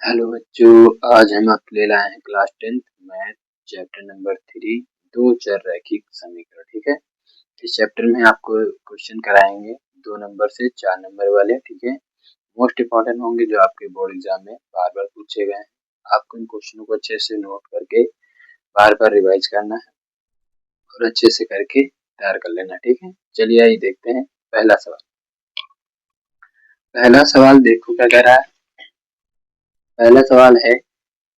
Hello बच्चों, आज हम आपके लिए लाए हैं class 10th math chapter number 3 दो चर रैखिक समीकरण। ठीक है, इस चैप्टर में आपको क्वेश्चन कराएंगे 2 नंबर से 4 नंबर वाले। ठीक है, मोस्ट इम्पोर्टेंट होंगे जो आपके बोर्ड एग्जाम में बार बार पूछे गए हैं। आपको इन क्वेश्चनों को अच्छे से नोट करके बार बार रिवाइज करना है और अच्छे से करके तैयार कर लेना। ठीक है, चलिए आइए देखते हैं पहला सवाल देखो क्या कह रहा है। पहला सवाल है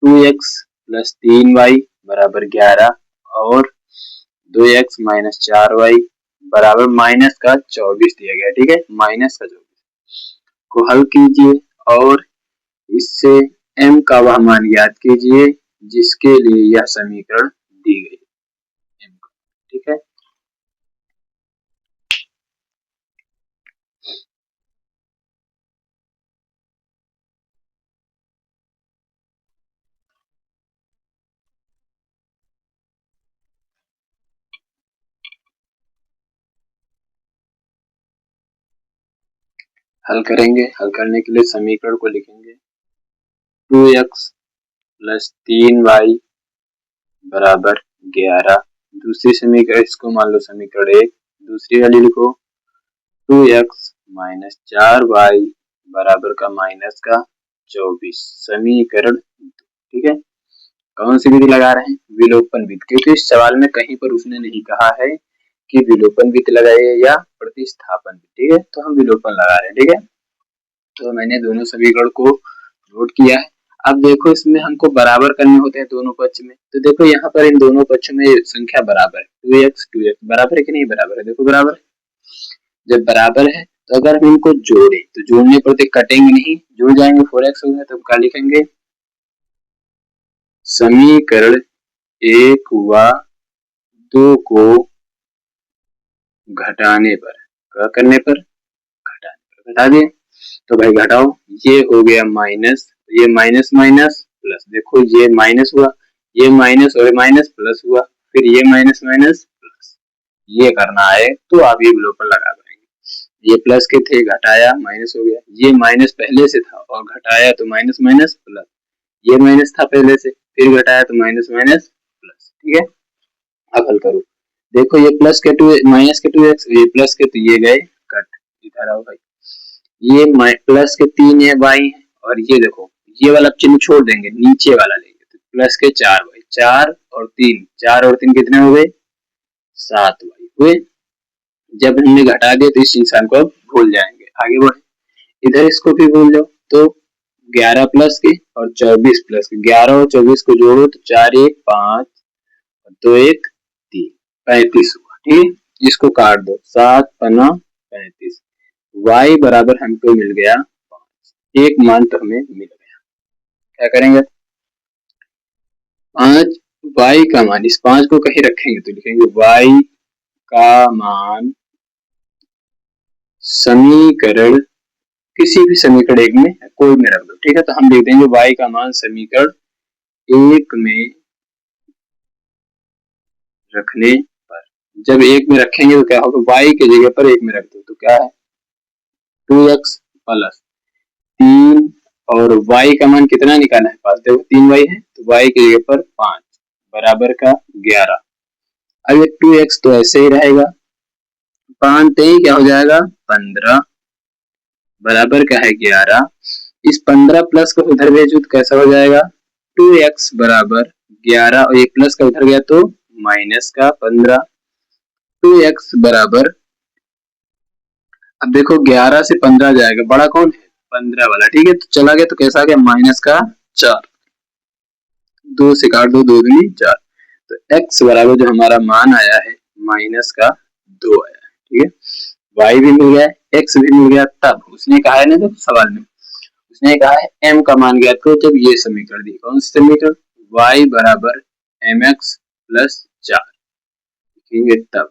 2x प्लस 3y बराबर 11 और 2x माइनस 4y बराबर माइनस का 24 दिया गया। ठीक है, माइनस का 24 को हल कीजिए और इससे m का वह मान ज्ञात कीजिए जिसके लिए यह समीकरण दी गई m का। ठीक है, हल करेंगे। हल करने के लिए समीकरण को लिखेंगे 2x प्लस 3y बराबर 11। दूसरी समीकरण, इसको मान लो समीकरण 1, दूसरी वाली लिखो 2x माइनस 4y बराबर का माइनस का 24 समीकरण 2। ठीक है, कौन सी विधि लगा रहे हैं? विलोपन विधि, क्योंकि इस सवाल में कहीं पर उसने नहीं कहा है कि विलोपन विधि लगाइए या प्रतिस्थापन विधि। ठीक है, तो हम विलोपन लगा रहे हैं। ठीक है, तो मैंने दोनों समीकरण को नोट किया है। अब देखो, इसमें हमको बराबर करने होते हैं दोनों पक्ष में। तो देखो यहाँ पर इन दोनों पक्षों में संख्या बराबर है, 2x बराबर है कि नहीं बराबर है? देखो बराबर है। जब बराबर है तो अगर हम इनको जोड़े तो जोड़ने पर तो कटेंगे नहीं, जुड़ जाएंगे, 4x हो गया। तो क्या लिखेंगे? समीकरण 1 व 2 को घटाने पर, क्या करने पर? घटाने पर। घटा दिए तो भाई घटाओ, ये हो गया माइनस, ये माइनस माइनस प्लस, देखो ये माइनस हुआ, ये माइनस और माइनस प्लस हुआ, फिर ये माइनस माइनस प्लस, ये करना है तो आप ये विलोपन लगा देंगे। ये प्लस के थे, घटाया माइनस हो गया, ये माइनस पहले से था और घटाया तो माइनस माइनस प्लस, ये माइनस था पहले से फिर घटाया तो माइनस माइनस प्लस। ठीक है, अब हल करो। देखो ये प्लस के 2 माइनस के 2x, ये प्लस के तो ये गए कट, इधर आओ भाई, ये प्लस के 3 है y है, और ये देखो ये वाला चिन्ह छोड़ देंगे, नीचे वाला लेंगे। तो प्लस के 4y, 4 और 3, 4 और 3 कितने हो गए? 7y हुए। जब हमने घटा दिया तो इस इंसान को अब भूल जाएंगे, आगे बढ़े। इधर इसको भी भूल जाओ तो 11 प्लस के और 24 प्लस के, 11 और 24 को जोड़ो तो 4 1 5 2 1 3, 35 हुआ। ठीक है, इसको काट दो, 7 पन्ना 35, y बराबर हमको मिल गया 5। एक मान तो हमें मिल गया। क्या करेंगे? 5 y का मान, इस 5 को कहीं रखेंगे तो लिखेंगे y का मान समीकरण, किसी भी समीकरण एक में कोई में रख दो। ठीक है, तो हम लिख देंगे y का मान समीकरण एक में रखने पर। जब एक में रखेंगे तो क्या होगा? y के जगह पर एक में रख दो तो क्या है? 2x प्लस 3 और y का मान कितना निकाला है? 5। देखो 3y है तो y की जगह पर 5 बराबर का 11। अब ये 2x तो ऐसे ही रहेगा, 5 क्या हो जाएगा? 15 बराबर का है 11। इस 15 प्लस को उधर भेजो तो कैसा हो जाएगा? 2x बराबर 11 और ये प्लस का उधर गया तो माइनस का 15। 2x बराबर, अब देखो 11 से 15 जाएगा, बड़ा कौन है? 15 वाला। ठीक है, तो चला गया तो कैसा आ गया? माइनस का 4, 2 से काट दो, 2 दूनी 4। तो x बराबर जो हमारा मान आया है माइनस का 2 आया है। ठीक है, y भी मिल गया, x भी मिल गया। तब उसने कहा है ना, देखो सवाल में उसने कहा है m का मान ज्ञात करो। जब ये समीकरण दी, कौन सी समीकरण? y बराबर mx प्लस 4 लिखेंगे तब।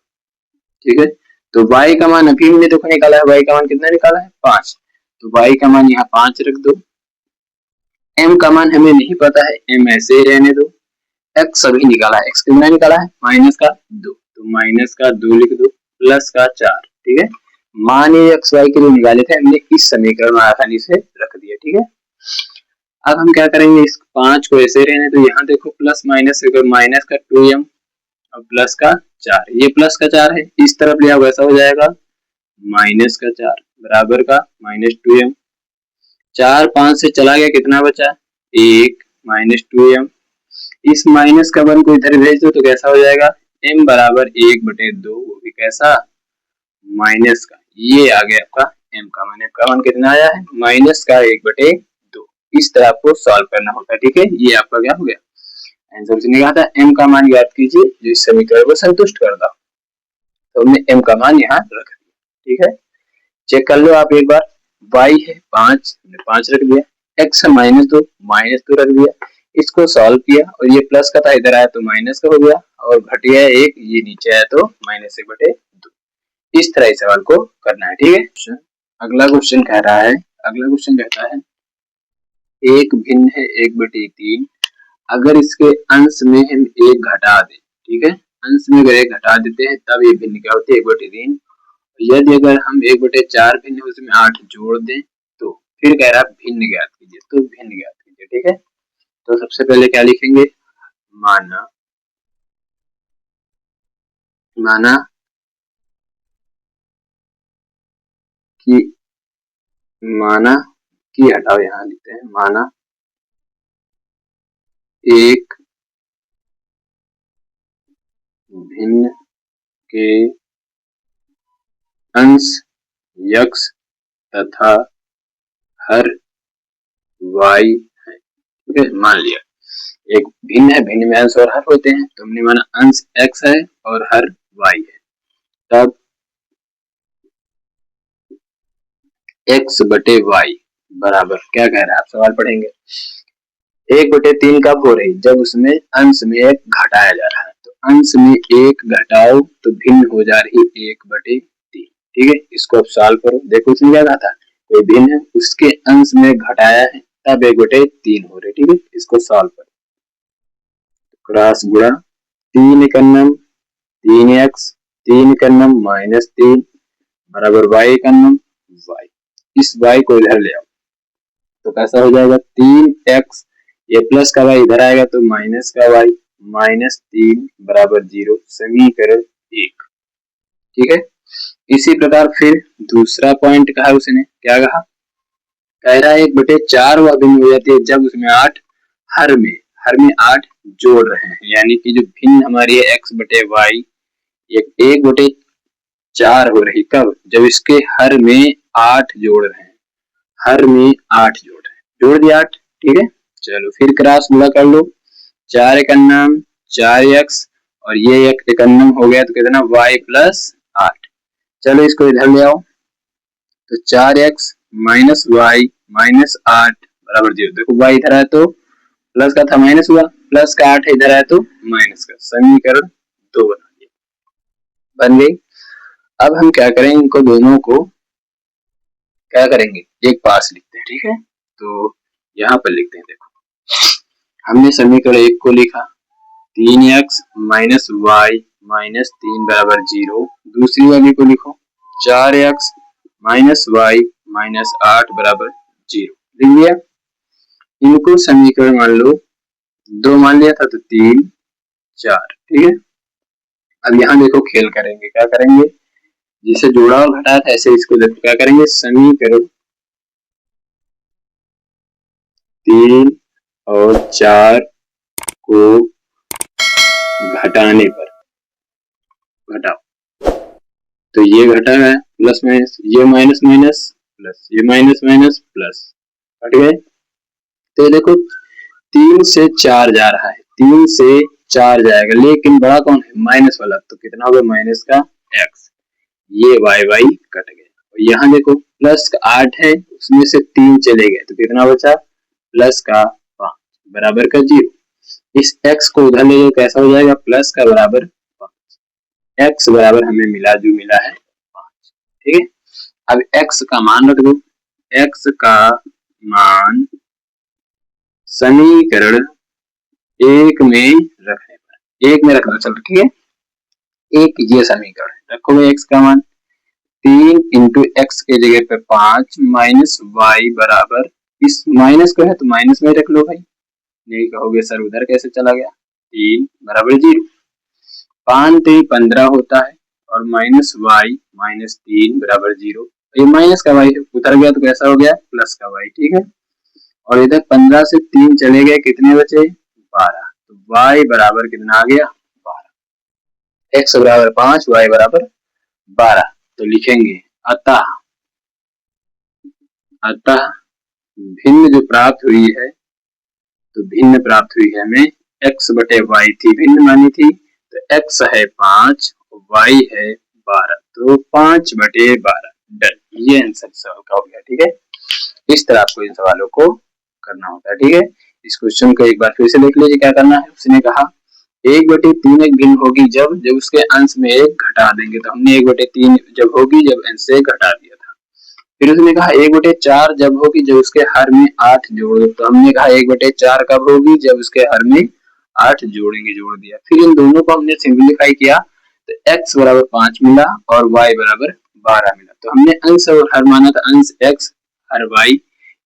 ठीक है, तो y का मान अभी हमने देखो निकाला है, y का मान कितना निकाला है? 5। तो y का मान यहाँ 5 रख दो। m का मान हमें नहीं पता है, m ऐसे ही रहने दो। x अभी निकाला है, x कितना निकाला है? माइनस का 2, तो माइनस का 2 लिख दो प्लस का 4। ठीक है, मान ये x y के लिए निकाले थे हमने, इस समीकरण में आसानी से रख दिया। ठीक है, अब हम क्या करेंगे, इस 5 को ऐसे रहने तो यहाँ देखो प्लस माइनस माइनस का 2m और प्लस का 4, ये प्लस का 4 है, इस तरफ लिया वैसा हो जाएगा माइनस का 4 बराबर का माइनस 2m। 4 5 से चला गया, कितना बचा 1 माइनस 2m। इस माइनस का 1 को इधर भेज दो तो कैसा हो जाएगा m बराबर 1/2, वो भी कैसा माइनस का, ये आ गया आपका m का मान। m का मान कितना आया है माइनस का 1/2। इस तरह आपको सॉल्व करना होता है, ठीक है। ये आपका क्या हो गया आंसर। उसने कहा था m का मान ज्ञात कीजिए जो इस समीकरण को संतुष्ट करता हो, तो हमने m का मान यहाँ रख दिया, ठीक है। चेक कर लो आप एक बार, y है 5, हमने 5 रख दिया, x है -2, -2 रख दिया, इसको सॉल्व किया और ये प्लस का था इधर आया तो माइनस का हो गया, और घट गया 1, ये नीचे आया तो -1/2। इस तरह इस सवाल को करना है, ठीक है। अगला क्वेश्चन कह रहा है, अगला क्वेश्चन कहता है एक भिन्न है 1/3, अगर इसके अंश में हम 1 घटा दें, ठीक है, अंश में अगर 1 घटा देते हैं तब ये भिन्न क्या होती है 1/3। यदि अगर हम 1/4 भिन्न उसमें 8 जोड़ दें तो फिर कह रहा है भिन्न ज्ञात कीजिए, तो भिन्न ज्ञात कीजिए, ठीक है। तो सबसे पहले क्या लिखेंगे, माना कि हटाओ, यहाँ लिखते हैं माना एक भिन्न के अंश x तथा हर y है, ठीक है। मान लिया एक भिन्न है, भिन्न में अंश और हर होते हैं, तो हमने माना अंश x है और हर y है, तब x/y बराबर क्या कह रहा है, आप सवाल पढ़ेंगे 1/3 कब हो रही, जब उसमें अंश में 1 घटाया जा रहा है, तो अंश में 1 घटाओ तो भिन्न हो जा रही 1/3, ठीक है। इसको अब सॉल्व करो, देखो उसने क्या कहा था, कोई भिन्न है उसके अंश में घटाया है तब 1/3 हो रही, ठीक है। इसको सॉल्व करो, क्रॉस गुणा 3 एकन्नम 3x 3 एकन्नम -3 बराबर y एकन्नम y, इस y को इधर ले आओ तो कैसा हो जाएगा 3x, ये प्लस का y इधर आएगा तो माइनस का y, -3 बराबर 0, समीकरण 1, ठीक है। इसी प्रकार फिर दूसरा पॉइंट कहा उसने, क्या कहा, कह रहा है 1/4 वह भिन्न हो जाती है जब उसमें 8 हर में 8 जोड़ रहे हैं, यानी कि जो भिन्न हमारी है x/y ये 1/4 हो रही, कब, जब इसके हर में 8 जोड़ रहे हैं, हर में 8 जोड़ रहे हैं, जोड़ दिया 8, ठीक है। चलो फिर क्रॉस गुणा कर लो, 4 एकन्नम 4x और ये एक एकन्नम हो गया तो कितना y + 8, चलो इसको इधर ले आओ तो 4x - y - 8 बराबर 0, देखो y इधर आया तो प्लस का था माइनस हुआ, प्लस का 8 इधर आया तो माइनस का, समीकरण 2 बन गई। अब हम क्या करेंगे, इनको दोनों को क्या करेंगे एक पास लिखते हैं, ठीक है। तो यहाँ पर लिखते हैं, देखो हमने समीकरण 1 को लिखा 3x - y - 3 बराबर 0, दूसरी वाली को लिखो 4x - y - 8 बराबर 0, लिख लिया। इनको समीकरण मान लो 2 मान लिया था तो 3 4, ठीक है। अब यहाँ देखो खेल करेंगे, क्या करेंगे, जिसे जोड़ा और घटाया था ऐसे इसको देखो क्या करेंगे, समीकरण 3 और 4 को घटाने पर, घटाओ तो ये घटा है प्लस माइनस, ये माइनस माइनस प्लस, ये माइनस माइनस प्लस, हट गए। तो देखो 3 से 4 जा रहा है, 3 से 4 जाएगा, लेकिन बड़ा कौन है माइनस वाला, तो कितना होगा माइनस का x, ये y कट गए। और यहाँ देखो प्लस का 8 है, उसमें से 3 चले गए तो कितना बचा प्लस का 5 बराबर का 0, इस x को उधर ले जाओ कैसा हो जाएगा प्लस का बराबर 5, x बराबर हमें मिला जो मिला है 5, ठीक है। अब x का मान रख दो, x का मान समीकरण 1 में रखने पर, 1 में रखना, चलो ठीक है, एक ये समीकरण रखो x का मान 3 × x के जगह पे 5 - y बराबर इस माइनस को है तो माइनस में रख लो भाई, नहीं कहोगे सर उधर कैसे चला गया। 3 बराबर 0, 5 3 15 होता है और माइनस वाई माइनस 3 बराबर 0। ये माइनस का वाई उतर गया तो कैसा हो गया, प्लस का वाई, ठीक है। और इधर 15 से 3 चले गए, कितने बचे, 12। तो y बराबर कितना आ गया, 12। x बराबर 5, y बराबर 12। तो लिखेंगे अतः भिन्न जो प्राप्त हुई है, तो भिन्न प्राप्त हुई है हमें x बटे y थी, भिन्न मानी थी, तो x है 5, y है 12, तो 5 बटे 12 डन। ये आंसर सवाल का हो गया, ठीक है। इस तरह आपको इन सवालों को करना होता है, ठीक है। इस क्वेश्चन को एक बार फिर से देख लीजिए, क्या करना है। उसने कहा 1/3 एक भिन्न होगी जब उसके अंश में 1 घटा देंगे, तो हमने 1/3 जब होगी जब अंश से घटा दिया था। फिर उसने कहा 1/4 जब होगी जब उसके हर में 8 जोड़ दो, तो हमने कहा 1/4 कब होगी, जब उसके हर में 8 जोड़ेंगे, जोड़ दिया। फिर इन दोनों को हमने सिंप्लीफाई किया तो x बराबर 5 मिला और y बराबर 12 मिला। तो हमने अंश और हर माना था, अंश x हर y,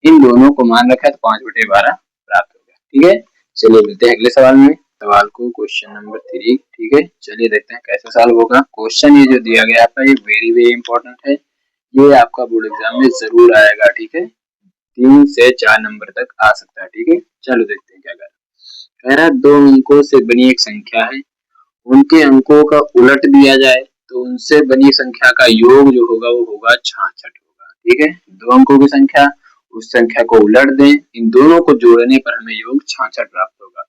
इन दोनों को मान रखा है तो 5/12 प्राप्त हो गया, ठीक है। चलिए मिलते हैं अगले सवाल में, सवाल को क्वेश्चन नंबर 3, ठीक है। चलिए देखते हैं कैसे सॉल्व होगा। क्वेश्चन ये जो दिया गया आपका ये वेरी इंपॉर्टेंट है, ये आपका बोर्ड एग्जाम में जरूर आएगा, ठीक है। 3 से 4 नंबर तक आ सकता है, ठीक है। चलो देखते हैं क्या कह रहा है। 2 अंकों से बनी एक संख्या है, उनके अंकों का उलट दिया जाए तो उनसे बनी संख्या का योग जो होगा वो होगा 66 होगा, ठीक है। 2 अंकों की संख्या, उस संख्या को उलट दें, इन दोनों को जोड़ने पर हमें योग 66 प्राप्त होगा।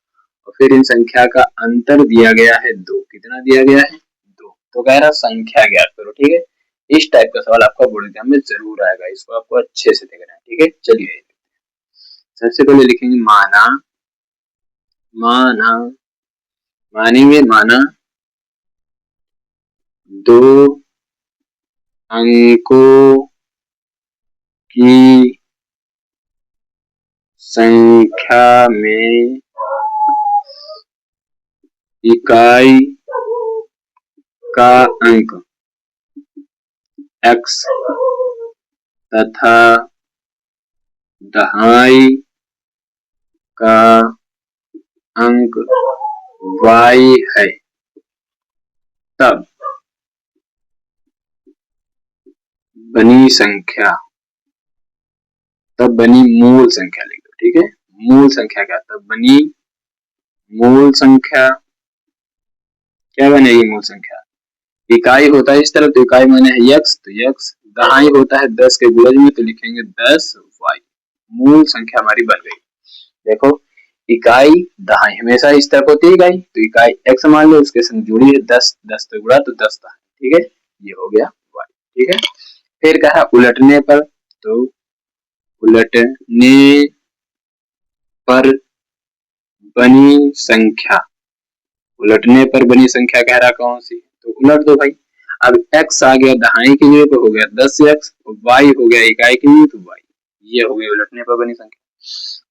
और फिर इन संख्या का अंतर दिया गया है 2, कितना दिया गया है, 2। तो कह रहा संख्या ज्ञात करो, ठीक है। इस टाइप का सवाल आपका बोर्ड एग्जाम में जरूर आएगा, इसको आपको अच्छे से देखना है, ठीक है। चलिए सबसे पहले लिखेंगे माना, मानेंगे माना 2 अंकों की संख्या में इकाई का अंक x तथा दहाई का अंक y है, तब बनी मूल संख्या लिख दो, ठीक है। मूल संख्या क्या, तब बनी मूल संख्या, क्या बनेगी मूल संख्या, इकाई होता है इस तरफ तो इकाई माने है x, तो x, दहाई होता है 10 के गुणज में तो लिखेंगे 10y। मूल संख्या हमारी बन गई। देखो इकाई दहाई हमेशा इस तरफ होती है इकाई, तो इकाई x मान लो, उसके संग जुड़ी है 10, 10 से गुणा तो 10 था, ठीक है। ये हो गया y, ठीक है। फिर कहा उलटने पर, तो उलटने पर बनी संख्या, उलटने पर बनी संख्या कह रहा कौन सी, तो उलट दो भाई। अब x आ गया दहाई के लिए तो हो गया 10x, और y हो गया इकाई के लिए तो y, ये हो गया उलटने पर बनी संख्या।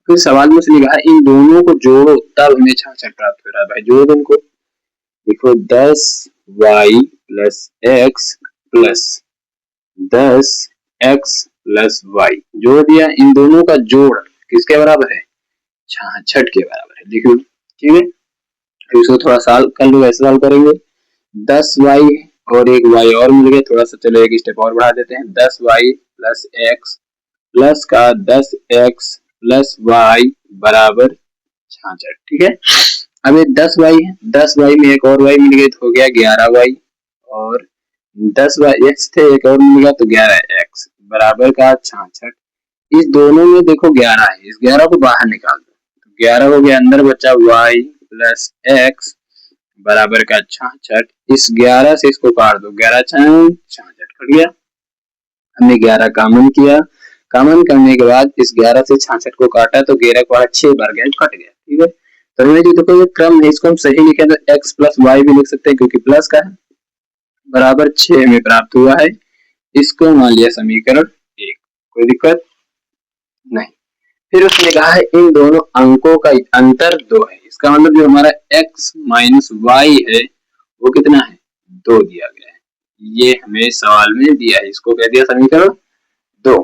फिर सवाल में उसने कहा इन दोनों को जोड़ो तब हमें 66 प्राप्त हो रहा है, भाई जोड़ दो इनको। देखो 10y plus x plus 10x plus y जोड़ दिया, इन दोनों का जोड़ किसके बराबर है, 66 के बराबर है, लिख लो, ठीक है। इसको थोड़ा सॉल्व कर लो, ऐसे सॉल्व करेंगे 10y और एक y और मिल गया, थोड़ा सा चलो एक स्टेप और बढ़ा देते हैं, 10y प्लस x प्लस का 10x प्लस y बराबर 66, ठीक है। अब ये 10y में एक और y मिल गया तो हो गया 11y, और 10y x थे एक और मिल गया तो 11x बराबर का 66। इस दोनों में देखो 11 है, इस 11 को बाहर निकाल दो, तो 11 हो गया, अंदर बचा y प्लस x बराबर का 66। इस 11 से इसको काट दो, 11 66 कट गया, हमने 11 कॉमन किया, कॉमन करने के बाद इस 11 से 66 को काटा तो 11 को 6 बार गया कट गया, ठीक है। तो हमें जो देखो ये क्रम है इसको हम सही लिखे तो x प्लस y भी लिख सकते हैं क्योंकि प्लस का है, बराबर 6 में प्राप्त हुआ है। इसको मान लिया समीकरण 1, कोई दिक्कत नहीं। फिर उसने कहा है इन दोनों अंकों का अंतर 2 है, इसका मतलब जो हमारा x माइनस y है वो कितना है, 2 दिया गया है, ये हमें सवाल में दिया है, इसको कह दिया समीकरण 2।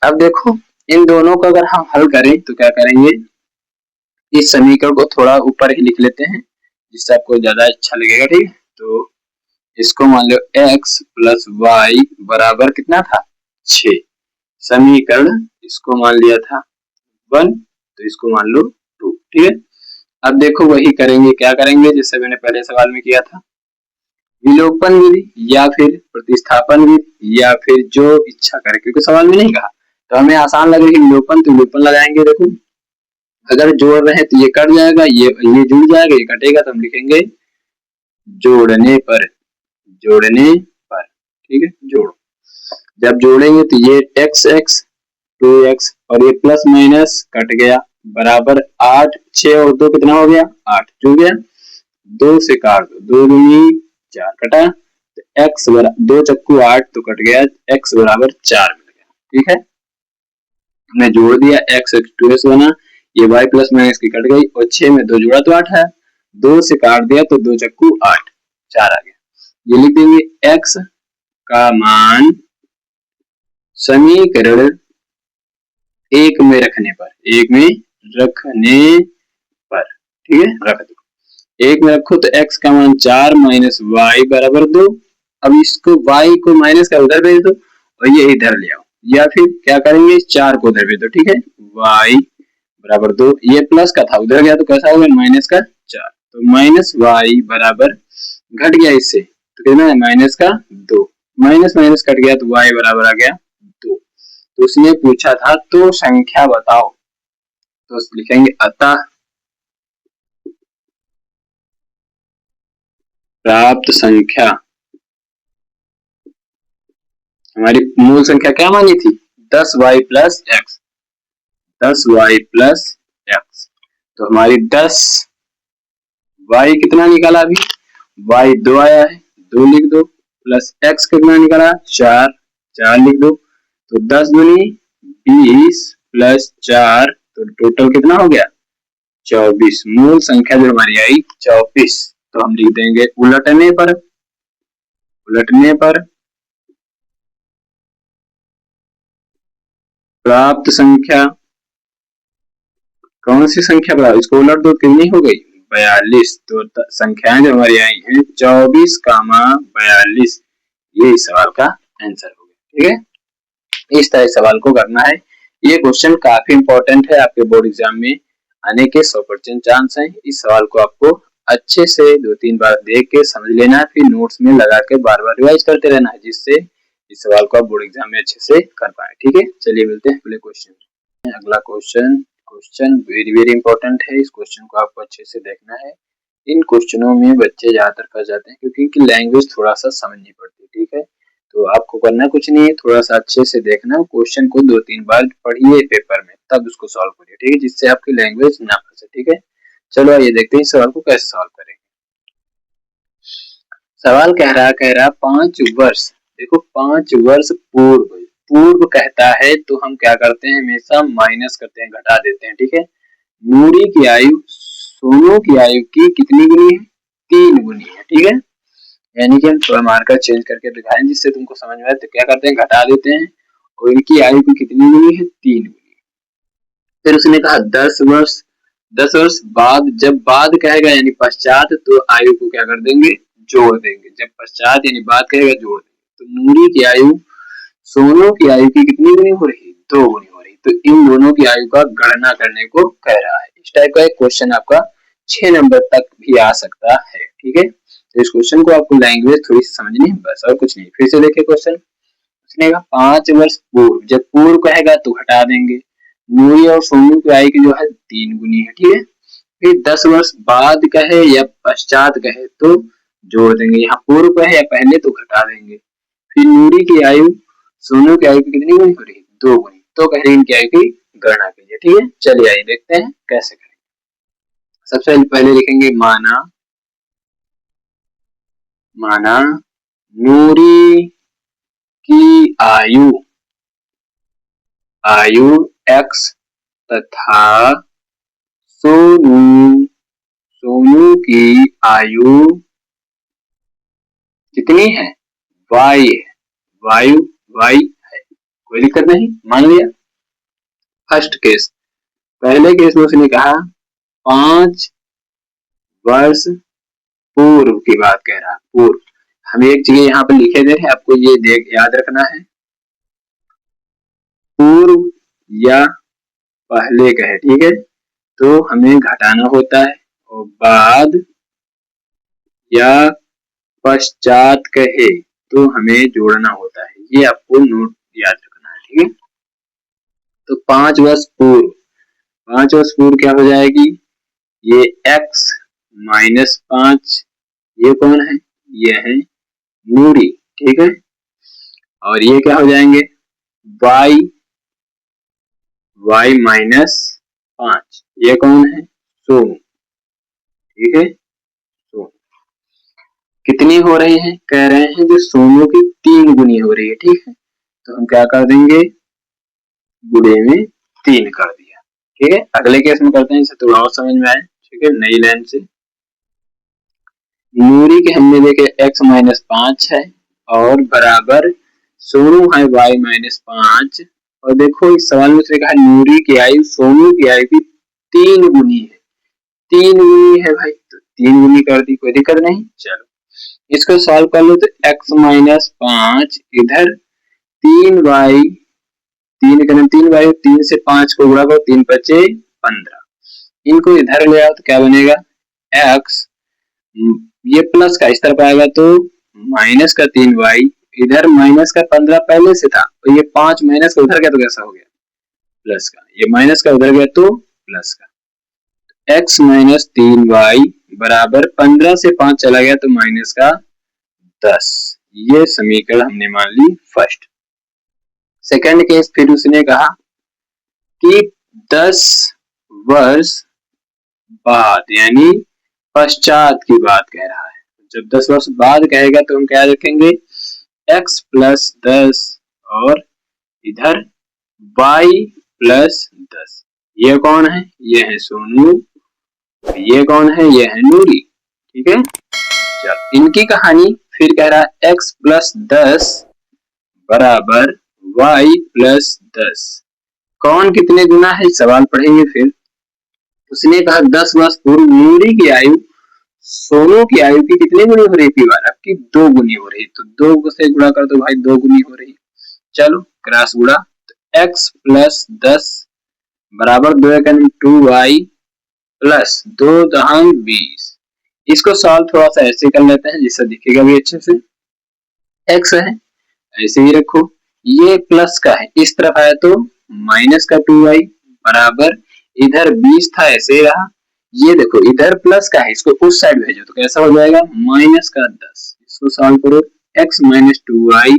अब देखो इन दोनों को अगर हम हल करें तो क्या करेंगे, इस समीकरण को थोड़ा ऊपर ही लिख लेते हैं जिससे आपको ज्यादा अच्छा लगेगा। ठीक है, तो इसको मान लो x प्लस वाई बराबर कितना था 6, समीकरण इसको मान लिया था 1, तो इसको मान लो 2। ठीक है, अब देखो वही करेंगे, क्या करेंगे जैसे मैंने पहले सवाल में किया था, विलोपन विधि या फिर प्रतिस्थापन विधि या फिर जो इच्छा करे, क्योंकि सवाल में नहीं कहा तो हमें आसान लग रही है विलोपन, तो विलोपन लगाएंगे। देखो अगर जोड़ रहे हैं तो ये कट जाएगा, ये जुड़ जाएगा, ये कटेगा, तो हम लिखेंगे जोड़ने पर, जोड़ने पर। ठीक है, जोड़ो, जब जोड़ेंगे तो ये एक्स एक्स 2x और ये प्लस माइनस कट गया बराबर 8, 6 और 2 कितना हो गया 8, जुड़ गया, 2 से काट दो, 2 दूनी 4 कटा, तो x बराबर 2 चक्कू 8 तो कट गया, x बराबर 4 मिल गया। ठीक है, हमने जोड़ दिया, x 2x बना, ये y प्लस माइनस की कट गई और 6 में 2 जोड़ा तो 8 है, 2 से काट दिया तो 2 चक्कू 8, 4 आ गया। ये लिख देंगे x का मान समीकरण 1 में रखने पर, 1 में रखने पर, ठीक है, रख दो, 1 में रखो तो x का मान 4 माइनस वाई बराबर 2। अब इसको y को माइनस का उधर भेज दो और ये इधर ले आओ, या फिर क्या करेंगे 4 को उधर भेज दो। ठीक है, y बराबर 2, ये प्लस का था उधर गया तो कैसा हो गया माइनस का 4, तो माइनस वाई बराबर घट गया इससे तो कितना है माइनस का 2, माइनस माइनस कट गया तो y बराबर आ गया 2। तो उसने पूछा था तो संख्या बताओ, तो लिखेंगे अतः प्राप्त संख्या, हमारी मूल संख्या क्या मानी थी 10y plus x, 10y plus x, तो हमारी 10y कितना निकाला अभी, y 2 आया है 2 लिख दो, प्लस x कितना निकाला 4, 4 लिख दो, तो 10 दूनी 20 प्लस 4, तो टोटल कितना हो गया 24। मूल संख्या जो हमारी आई 24, तो हम लिख देंगे उलटने पर, उलटने पर प्राप्त संख्या, कौन सी संख्या प्राप्त, इसको उलट दो कितनी हो गई 42। तो संख्याएं जो हमारी आई हैं 24, 42, ये इस सवाल का आंसर हो गया। ठीक है, इस तरह सवाल को करना है। ये क्वेश्चन काफी इंपॉर्टेंट है, आपके बोर्ड एग्जाम में आने के 100% चांस है। इस सवाल को आपको अच्छे से 2-3 बार देख के समझ लेना है, फिर नोट्स में लगा के बार बार रिवाइज करते रहना है, जिससे इस सवाल को आप बोर्ड एग्जाम में अच्छे से कर पाए। ठीक है, चलिए मिलते हैं अगले क्वेश्चन। अगला क्वेश्चन वेरी वेरी इंपॉर्टेंट है, इस क्वेश्चन को आपको अच्छे से देखना है। इन क्वेश्चनों में बच्चे ज्यादातर फंस जाते हैं क्योंकि इनकी लैंग्वेज थोड़ा सा समझनी पड़ती है। ठीक है, तो आपको करना कुछ नहीं है, थोड़ा सा अच्छे से देखना, क्वेश्चन को 2-3 बार पढ़िए पेपर में, तब उसको सॉल्व करिए। ठीक है, जिससे आपकी लैंग्वेज ना फंसे। ठीक है, चलो आइए देखते हैं इस सवाल को कैसे सॉल्व करेंगे। सवाल कह रहा 5 वर्ष, देखो 5 वर्ष पूर्व, पूर्व कहता है तो हम क्या करते हैं हमेशा माइनस करते हैं, घटा देते हैं। ठीक है, नूरी की आयु सोनू की आयु की कितनी गुनी है 3 गुनी है। ठीक है, यानी कि हम थोड़ा मार्कर चेंज करके दिखाएं जिससे तुमको समझ में आए, तो क्या करते हैं घटा देते हैं और इनकी आयु की कितनी गुनी है 3 गुनी। फिर उसने कहा 10 वर्ष, 10 वर्ष बाद, जब बाद कहेगा यानी पश्चात तो आयु को क्या कर देंगे जोड़ देंगे, जब पश्चात यानी बाद कहेगा जोड़ देंगे। तो नूरी की आयु सोनू की आयु की कितनी गुनी हो रही 2 गुनी हो रही, तो इन दोनों की आयु का गणना करने को कह रहा है। इस टाइप का एक क्वेश्चन आपका 6 नंबर तक भी आ सकता है। ठीक है, तो इस क्वेश्चन को आपको लैंग्वेज थोड़ी सी समझनी है बस, और कुछ नहीं। फिर से देखिए क्वेश्चन, उसने कहा 5 वर्ष पूर्व, जब पूर्व कहेगा तो घटा देंगे, नूरी और सोनू की आयु की जो है 3 गुनी है। ठीक है, फिर 10 वर्ष बाद कहे या पश्चात कहे तो जोड़ देंगे, यहाँ पूर्व कहे या पहले तो घटा देंगे। फिर नूरी की आयु सोनू की आयु की कितनी गुनी हो रही 2 गुनी, तो कह रही इनकी आयु की गणना कीजिए। ठीक है, चलिए आइए देखते हैं कैसे करेंगे। सबसे पहले लिखेंगे माना नूरी की आयु x तथा सोनू की आयु कितनी है y है, y है, कोई दिक्कत नहीं, मान लिया। फर्स्ट केस, पहले केस में उसने कहा 5 वर्ष पूर्व की बात कह रहा है, पूर्व। हम एक जगह यहाँ पे लिखे दे रहे हैं, आपको ये देख याद रखना है, पूर्व या पहले कहे, ठीक है, तो हमें घटाना होता है, और बाद या पश्चात कहे तो हमें जोड़ना होता है। ये आपको नोट याद रखना है, ठीक है। तो 5 वर्ष पूर्व, 5 वर्ष पूर्व क्या हो जाएगी, ये x माइनस 5, ये कौन है, ये है नूरी, ठीक है। और ये क्या हो जाएंगे, y माइनस 5, ये कौन है, सोनू, ठीक है। सोनू कितनी हो रही है, कह रहे हैं जो सोनू की 3 गुनी हो रही है, ठीक है। तो हम क्या कर देंगे, गुणे में 3 कर दिया, ठीक है। अगले केस में करते हैं, इसे थोड़ा और समझ में आए, ठीक है, नई लाइन से। नूरी के हमने देखे x माइनस 5 है और बराबर सोनू है y माइनस 5, और देखो इस सवाल में उसने कहा नूरी की आयु सोनू की आयु की 3 गुनी है, 3 गुनी है भाई, तो 3 गुनी कर दी, कोई दिक्कत नहीं। चलो इसको सॉल्व कर लो, तो x माइनस 5 इधर 3y, 3y, 3 से 5 को गुणा करो, 3 बचे 15, इनको इधर ले आओ तो क्या बनेगा, x, ये प्लस का इस तरफ आएगा तो माइनस का 3y, इधर माइनस का 15 पहले से था, तो ये 5 माइनस का उधर गया तो कैसा हो गया, प्लस का, ये माइनस का उधर गया तो प्लस का। x माइनस 3y बराबर 15 से 5 चला गया तो माइनस का 10, ये समीकरण हमने मान ली फर्स्ट। सेकंड केस, फिर उसने कहा कि 10 वर्ष बाद यानी पश्चात की बात कह रहा है। जब 10 वर्ष बाद कहेगा तो हम क्या रखेंगे, x प्लस 10 और इधर y प्लस 10, ये कौन है, ये है सोनू, ये कौन है, ये है नूरी, ठीक है। चल इनकी कहानी, फिर कह रहा है x प्लस 10 बराबर y प्लस 10, कौन कितने गुना है सवाल पढ़ेंगे। फिर उसने कहा 10 वर्ष पूर्व नूरी की आयु सोनू की आयु की कितनी गुनी हो रही थी, बार आपकी 2 गुनी हो रही, तो 2 से गुणा कर दो भाई, 2 गुनी हो रही। चलो क्रॉस गुणा, तो x प्लस 10 बराबर 2y प्लस 2-20, इसको सॉल्व थोड़ा सा ऐसे कर लेते हैं जिससे दिखेगा भी अच्छे से। x है ऐसे ही रखो, ये प्लस का है, इस तरफ आया तो माइनस का 2y बराबर, इधर 20 था ऐसे ही रहा, ये देखो इधर प्लस का है, इसको उस साइड भेजो तो कैसा हो जाएगा, माइनस का 10, इसको सॉल्व करो, x माइनस 2y,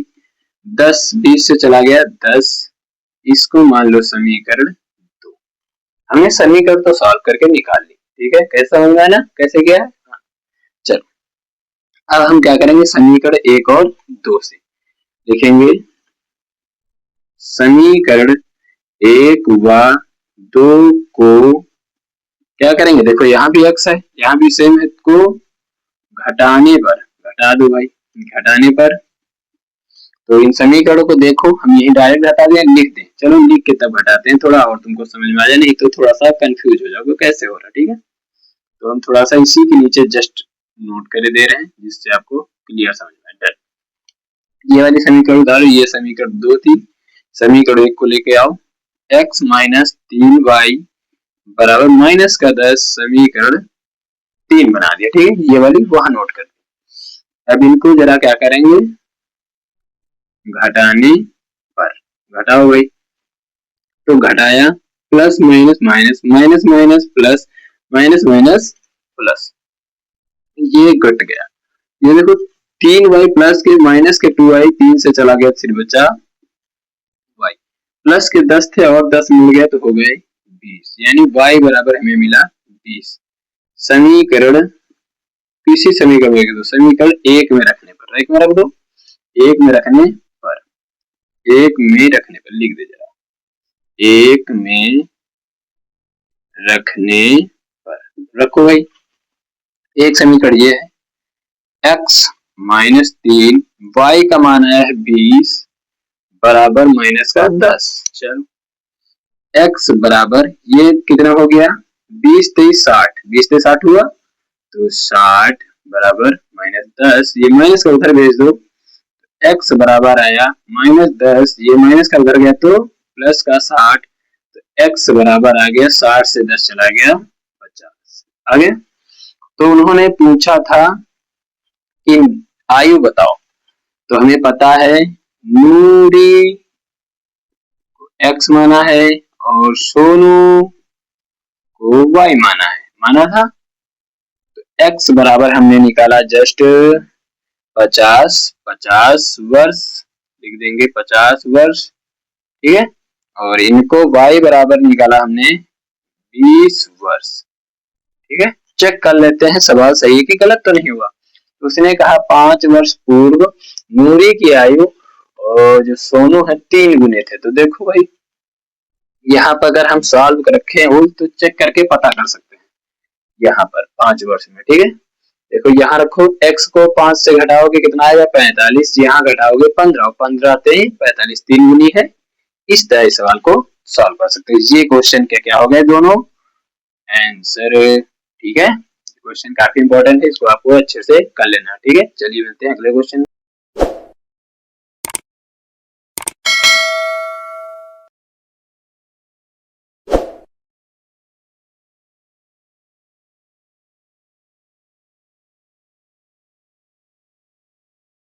10 20 से चला गया 10, इसको मान लो समीकरण 2। हमने समीकरण तो सॉल्व करके निकाल ली, ठीक है, कैसा होगा ना, कैसे किया। चलो अब हम क्या करेंगे, समीकरण 1 और 2 से लिखेंगे, समीकरण 1 व 2 को क्या करेंगे, देखो यहाँ भी x है, यहाँ भी सेम है, को घटाने पर, घटा दो भाई, घटाने पर, तो इन समीकरणों को देखो हम यही डायरेक्ट घटा दें, लिख दें, चलो लिख के तब घटाते हैं, थोड़ा और तुमको समझ में आ जाए, नहीं तो थोड़ा सा कंफ्यूज हो जाओगे कैसे हो रहा, ठीक है। तो हम थोड़ा सा इसी के नीचे जस्ट नोट कर दे रहे हैं जिससे आपको क्लियर समझ में आए। ये वाली समीकरण उधारो, ये समीकरण 2 थी, समीकरण 1 को लेके आओ, x माइनस 3y बराबर माइनस का 10, समीकरण 3 बना दिया, ठीक है, ये वाली वहां नोट कर दी। अब इनको जरा क्या करेंगे, घटाने पर, घटाओ भाई, तो घटाया, plus minus minus, minus minus plus, minus minus plus, ये घट गया, ये देखो 3y प्लस के माइनस के 2y, 3 से चला गया फिर बचा y, प्लस के 10 थे और 10 मिल गया तो हो गए 20, यानी y बराबर हमें मिला 20। समीकरण किसी समीकरण में, तो समीकरण 1 में रखने पर, 1 में रख दो, 1 में रखने पर, 1 में रखने पर लिख दे जरा, 1 में रखने पर रखो भाई। एक समीकरण ये है, x माइनस 3, y का मान आया है 20 बराबर माइनस का 10। चलो x बराबर ये कितना हो गया 20 23 60, 20 से 60 हुआ तो 60 बराबर -10, ये माइनस का उधर भेज दो, x बराबर आया -10, ये माइनस का उधर गया तो प्लस का 60, तो x बराबर आ गया 60 से 10 चला गया 50। आगे तो उन्होंने पूछा था कि आयु बताओ, तो हमें पता है नूरी x माना है और सोनू को y माना है, माना था। तो x बराबर हमने निकाला जस्ट 50 वर्ष लिख देंगे, 50 वर्ष, ठीक है। और इनको y बराबर निकाला हमने 20 वर्ष, ठीक है। चेक कर लेते हैं सवाल सही है कि गलत तो नहीं हुआ। उसने कहा 5 वर्ष पूर्व नूरी की आयु और जो सोनू है 3 गुने थे। तो देखो भाई यहाँ पर अगर हम सॉल्व रखे हो तो चेक करके पता कर सकते हैं। यहाँ पर 5 वर्ष में, ठीक है। देखो यहाँ रखो, x को 5 से घटाओगे कितना आएगा 45, यहाँ घटाओगे 15, 15 से 45 3 गुनी है। इस तरह इस सवाल को सॉल्व कर सकते हैं। ये क्वेश्चन क्या हो गए दोनों आंसर, ठीक है। क्वेश्चन काफी इंपॉर्टेंट है, इसको आपको अच्छे से कर लेना, ठीक है। चलिए मिलते हैं अगले क्वेश्चन।